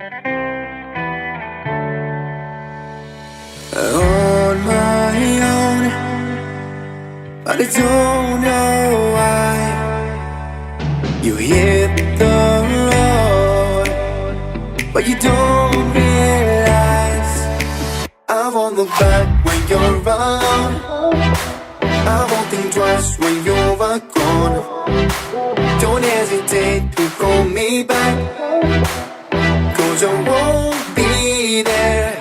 On my own, but I don't know why you hit the road, but you don't realize I won't look back when you're around. I won't think twice when you're gone. Don't hesitate to call me back, 'cause I won't be there.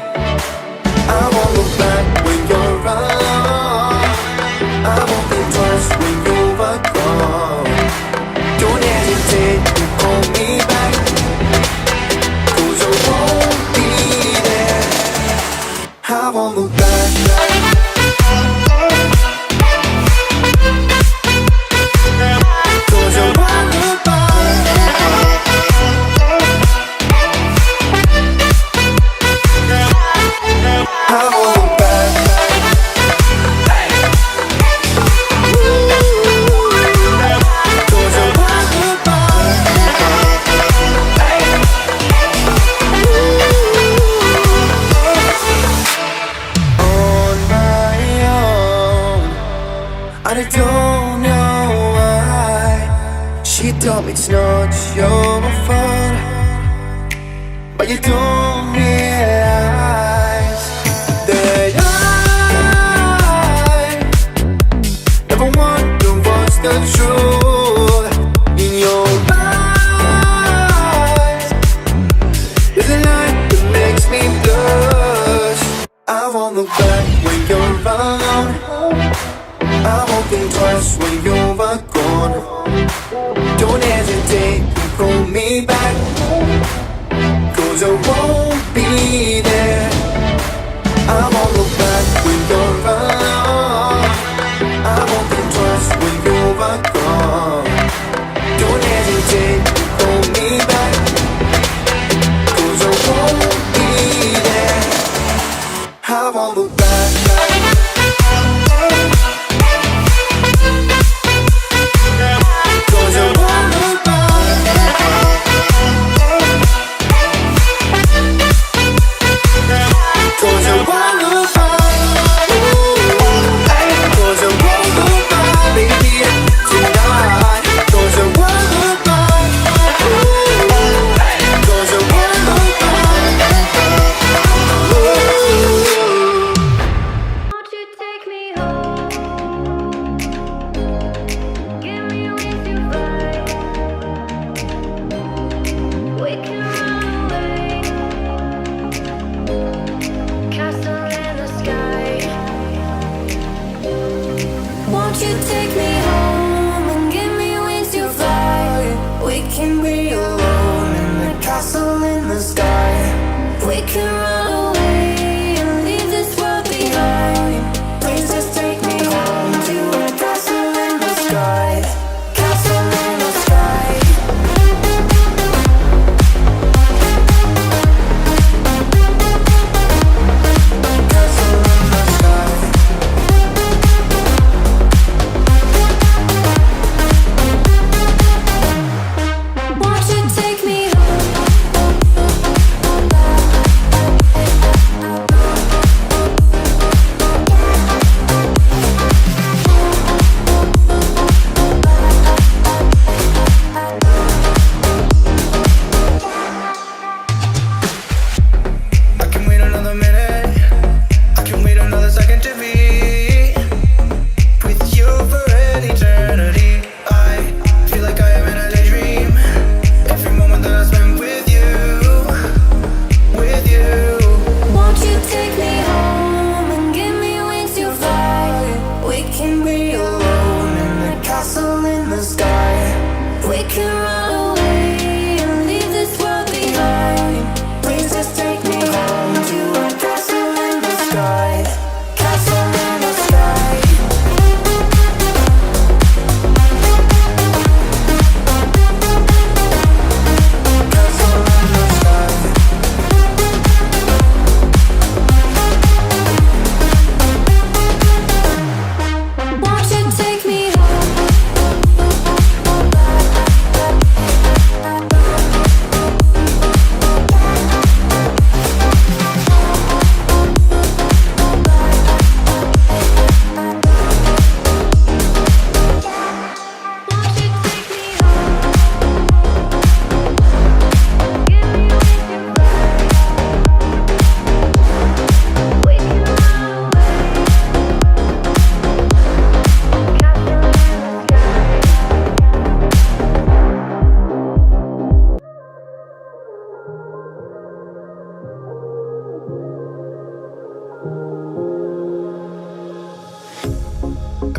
I won't look back when you're around. I won't think twice when you're gone. Don't hesitate to call me back, 'cause I won't be there. I won't look back. I don't know why she told me it's not your fault, but you don't realize that I never wondered what's the truth in your eyes. There's a light that makes me blush. I won't look back when you're around. I won't think twice when you're gone. Don't hesitate to call me back, 'cause I won't be there. I won't look back when you're around. I won't think twice when you're gone. Don't hesitate to call me back, 'cause I won't be there. I won't look back.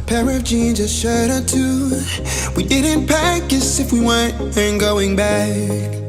pair of jeans, a shirt or two. We didn't pack as if we weren't going back.